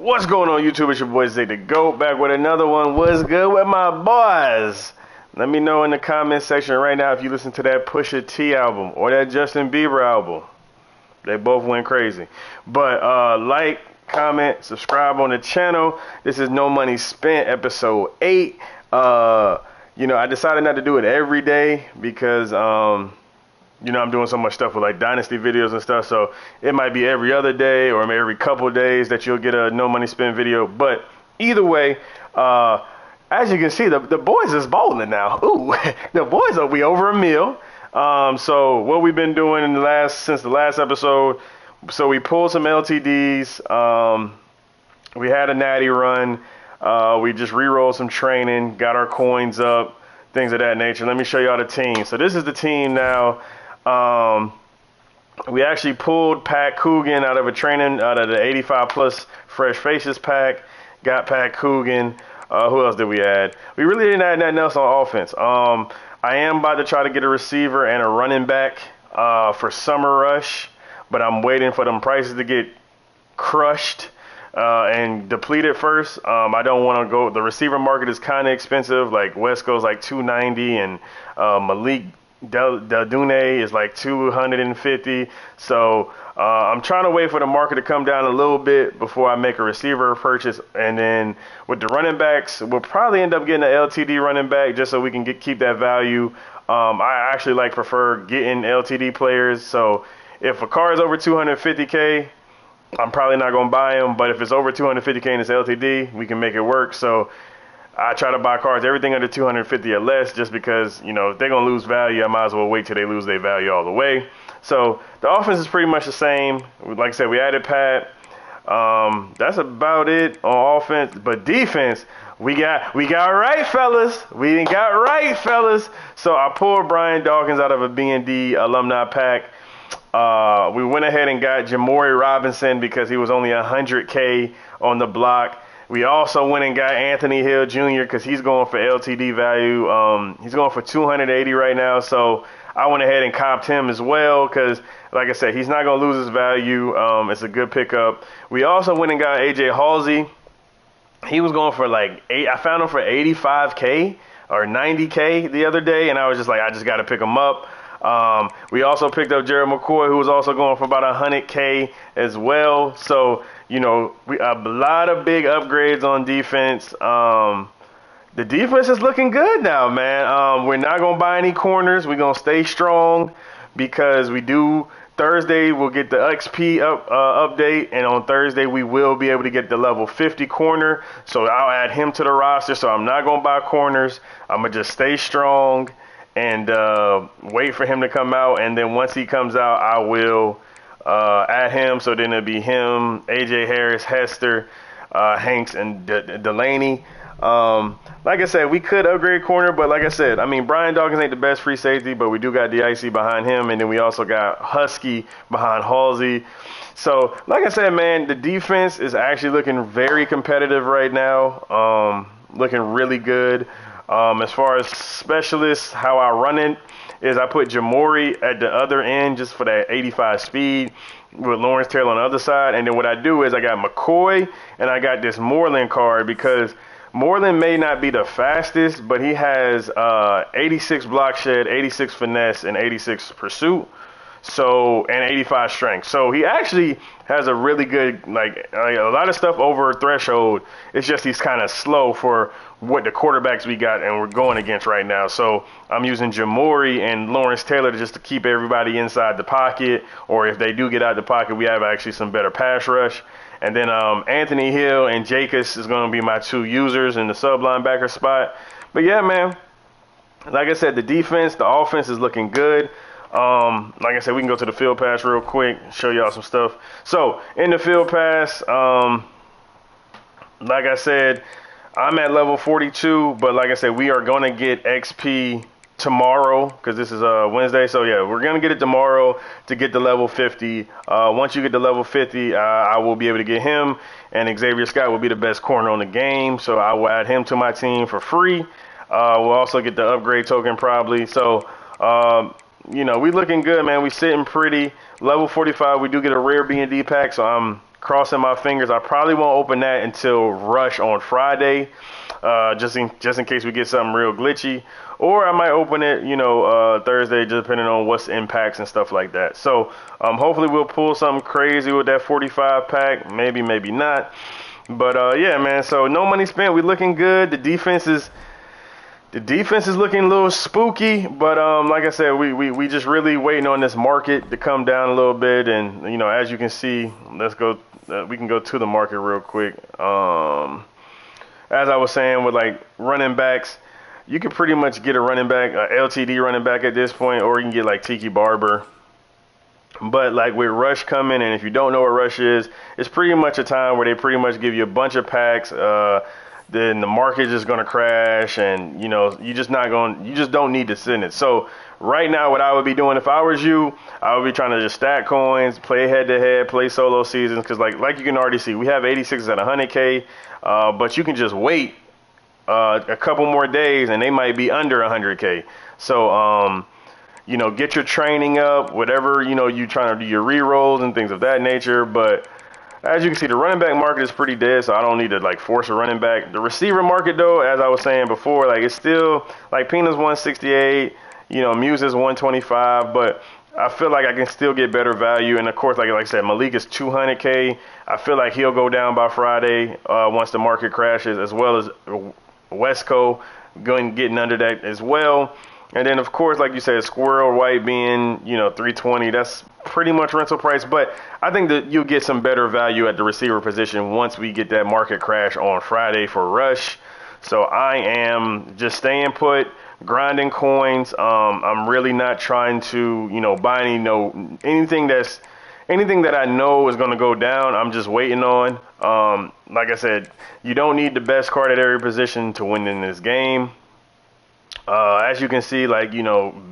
What's going on, YouTube? It's your boy Zay the GOAT, back with another one. What's good with my boys? Let me know in the comment section right now if you listen to that Pusha T album or that Justin Bieber album. They both went crazy. But like, comment, subscribe on the channel. This is No Money Spent, episode 8. You know, I decided not to do it every day because you know, I'm doing so much stuff with like Dynasty videos and stuff, so it might be every other day or maybe every couple days that you'll get a No Money Spent video. But either way, as you can see, the boys is bowling now. Ooh, the boys we over a meal. So what we've been doing since the last episode, so we pulled some LTDs. We had a natty run. We just re-rolled some training, got our coins up, things of that nature. Let me show y'all the team. So this is the team now. We actually pulled Pat Coogan out of the 85 plus fresh faces pack. Got Pat Coogan. Who else did we add? We really didn't add nothing else on offense. I am about to try to get a receiver and a running back for Summer Rush, but I'm waiting for them prices to get crushed and depleted first. I don't want to go. The receiver market is kind of expensive. Like Wesco's like $290 and Malik Daldune is like $250. So I'm trying to wait for the market to come down a little bit before I make a receiver purchase. And then with the running backs, we'll probably end up getting an LTD running back just so we can keep that value. I actually prefer getting LTD players. So if a car is over 250K, I'm probably not going to buy them. But if it's over 250K and it's LTD, we can make it work. So I try to buy cars, everything under 250 or less, just because, you know, if they're going to lose value, I might as well wait till they lose their value all the way. So the offense is pretty much the same. Like I said, we added Pat. That's about it on offense. But defense, we got right, fellas. We got right, fellas. So I pulled Brian Dawkins out of a B&D alumni pack. We went ahead and got Jamori Robinson because he was only 100K on the block. We also went and got Anthony Hill Jr. because he's going for LTD value. He's going for 280 right now. So I went ahead and copped him as well because, like I said, he's not going to lose his value. It's a good pickup. We also went and got AJ Halsey. He was going for I found him for 85K or 90K the other day, and I was just like, I just got to pick him up. We also picked up Jared McCoy, who was also going for about 100K as well. So, you know, a lot of big upgrades on defense. The defense is looking good now, man. We're not going to buy any corners. We're going to stay strong because Thursday we'll get the XP update, and on Thursday we will be able to get the level 50 corner. So I'll add him to the roster. So I'm not going to buy corners. I'm going to just stay strong and wait for him to come out. And then once he comes out, I will add him. So then it'll be him, AJ Harris, Hester, Hanks, and Delaney. Like I said, we could upgrade corner, but like I said, I mean, Brian Dawkins ain't the best free safety, but we do got DIC behind him, and then we also got Husky behind Halsey. So, like I said, man, the defense is actually looking very competitive right now, looking really good. As far as specialists, how I run it is I put Jamori at the other end just for that 85 speed with Lawrence Taylor on the other side. And then what I do is I got McCoy and I got this Moreland card because Moreland may not be the fastest, but he has 86 block shed, 86 finesse, and 86 pursuit. So, and 85 strength. So he actually has a really good, like a lot of stuff over threshold. It's just he's kind of slow for what the quarterbacks we got and we're going against right now. So I'm using Jamori and Lawrence Taylor to keep everybody inside the pocket. Or if they do get out the pocket, we have actually some better pass rush. And then Anthony Hill and Jacobs is going to be my two users in the sub linebacker spot. But yeah, man, like I said, the defense, the offense is looking good. Like I said, we can go to the field pass real quick, show y'all some stuff. So in the field pass, like I said, I'm at level 42, but like I said, we are going to get XP tomorrow because this is Wednesday. So yeah, we're going to get it tomorrow to get the level 50. Once you get the level 50, I will be able to get him, and Xavier Scott will be the best corner on the game. So I will add him to my team for free. We'll also get the upgrade token probably. So, you know, we looking good, man. We sitting pretty. Level 45, we do get a rare B&D pack, so I'm crossing my fingers. I probably won't open that until Rush on Friday, just in case we get something real glitchy. Or I might open it, Thursday, just depending on what's impacts and stuff like that. So hopefully we'll pull something crazy with that 45 pack. Maybe, maybe not. But yeah, man. So no money spent. We looking good. The defense is looking a little spooky, but like I said, we just really waiting on this market to come down a little bit. And as you can see, let's go. We can go to the market real quick. As I was saying, with like running backs, you can pretty much get a running back, a LTD running back at this point, or you can get like Tiki Barber. But like with Rush coming, and if you don't know what Rush is, it's pretty much a time where they pretty much give you a bunch of packs. Then the market is just going to crash, and you just don't need to sit in it. So right now, what I would be doing if I was you, I would be trying to just stack coins, play head to head, play solo seasons, because like you can already see, we have 86s at 100K, but you can just wait a couple more days and they might be under 100K. So get your training up, whatever you trying to do, your re-rolls and things of that nature. But as you can see, the running back market is pretty dead, so I don't need to like force a running back. The receiver market, though, as I was saying before, like it's still like Pena's 168, Muse is 125, but I feel like I can still get better value. And of course, like I said, Malik is 200K. I feel like he'll go down by Friday once the market crashes, as well as Wesco getting under that as well. And then, of course, like you said, Squirrel White being, 320, that's pretty much rental price. But I think that you'll get some better value at the receiver position once we get that market crash on Friday for Rush. So I am just staying put, grinding coins. I'm really not trying to, buy anything that I know is going to go down. I'm just waiting on. Like I said, you don't need the best card at every position to win in this game. As you can see, like,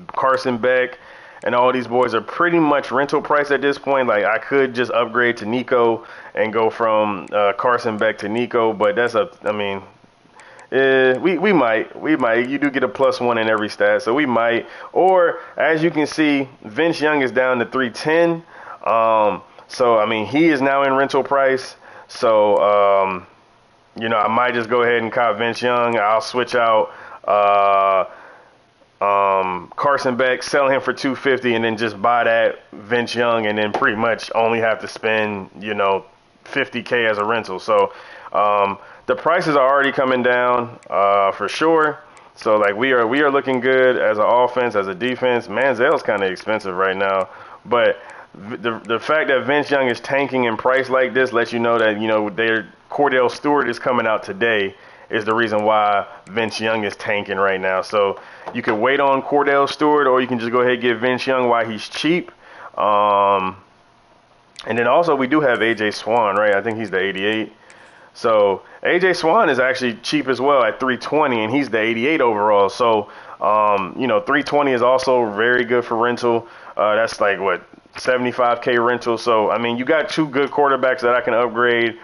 Carson Beck and all these boys are pretty much rental price at this point. Like, I could just upgrade to Nico and go from Carson Beck to Nico, but we might. You do get a +1 in every stat, so we might. Or, as you can see, Vince Young is down to 310. So, he is now in rental price. So, I might just go ahead and cop Vince Young. I'll switch out Carson Beck, sell him for 250, and then just buy that Vince Young, and then pretty much only have to spend 50K as a rental. So the prices are already coming down for sure. So like we are looking good as an offense, as a defense. Manziel's kind of expensive right now, but the fact that Vince Young is tanking in price like this lets you know that their Cordell Stewart is coming out today is the reason why Vince Young is tanking right now. So you can wait on Cordell Stewart, or you can just go ahead and get Vince Young while he's cheap. And then also we do have AJ Swan, right? I think he's the 88. So AJ Swan is actually cheap as well at 320, and he's the 88 overall. So 320 is also very good for rental. That's like what, 75K rental. So you got two good quarterbacks that I can upgrade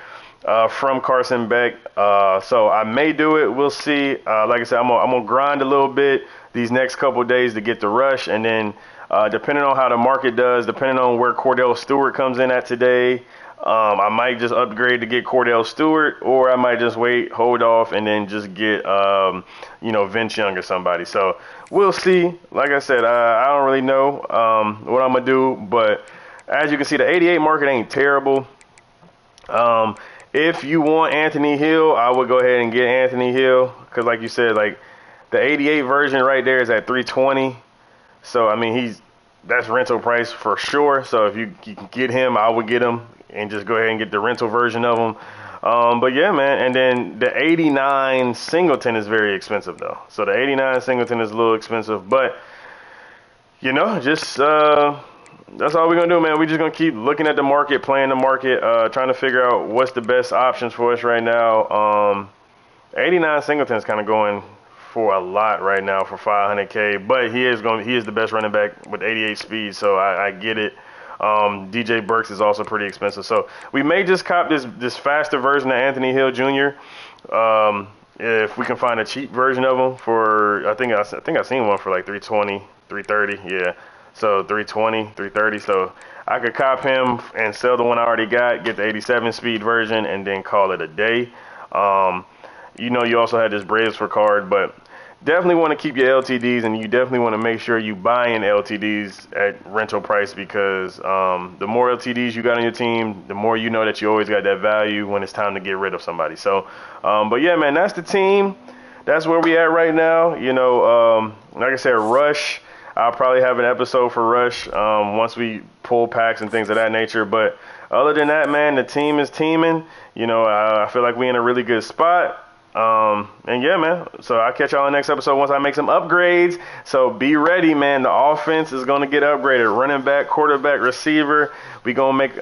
from Carson Beck. So I may do it. We'll see. Like I said, I'm gonna grind a little bit these next couple of days to get the Rush, and then depending on how the market does, depending on where Cordell Stewart comes in at today, I might just upgrade to get Cordell Stewart, or I might just wait, hold off, and then just get Vince Young or somebody. So we'll see. Like I said, I don't really know what I'm gonna do, but as you can see, the 88 market ain't terrible. If you want Anthony Hill, I would go ahead and get Anthony Hill, because like you said, like the 88 version right there is at 320. So that's rental price for sure. So if you can get him, I would get him and just go ahead and get the rental version of him. But yeah, man. And then the 89 Singleton is very expensive though. So the 89 Singleton is a little expensive, but just that's all we're going to do, man. We're just going to keep looking at the market, playing the market, trying to figure out what's the best options for us right now. 89 Singleton is kind of going for a lot right now for 500K, but he is the best running back with 88 speed, so I get it. DJ Burks is also pretty expensive. So we may just cop this faster version of Anthony Hill Jr. If we can find a cheap version of him for, I think I've seen one for like 320, 330, yeah. So 320, 330. So I could cop him and sell the one I already got, get the 87 speed version, and then call it a day. You know, you also had this Braves card, but definitely want to keep your LTDs, and you definitely want to make sure you buy in LTDs at rental price, because the more LTDs you got on your team, the more you know that you always got that value when it's time to get rid of somebody. So, but yeah, man, that's the team. That's where we at right now. You know, like I said, Rush. I'll probably have an episode for Rush once we pull packs and things of that nature. But other than that, man, the team is teaming. You know, I feel like we're in a really good spot. And yeah, man, so I'll catch y'all on the next episode once I make some upgrades. So be ready, man. The offense is going to get upgraded. Running back, quarterback, receiver. We going to make,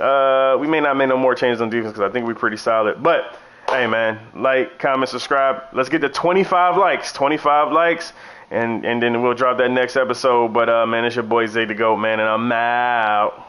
we may not make no more changes on defense because I think we're pretty solid. But hey, man, like, comment, subscribe. Let's get to 25 likes. 25 likes. And then we'll drop that next episode. But, man, it's your boy Zay the Goat, man, and I'm out.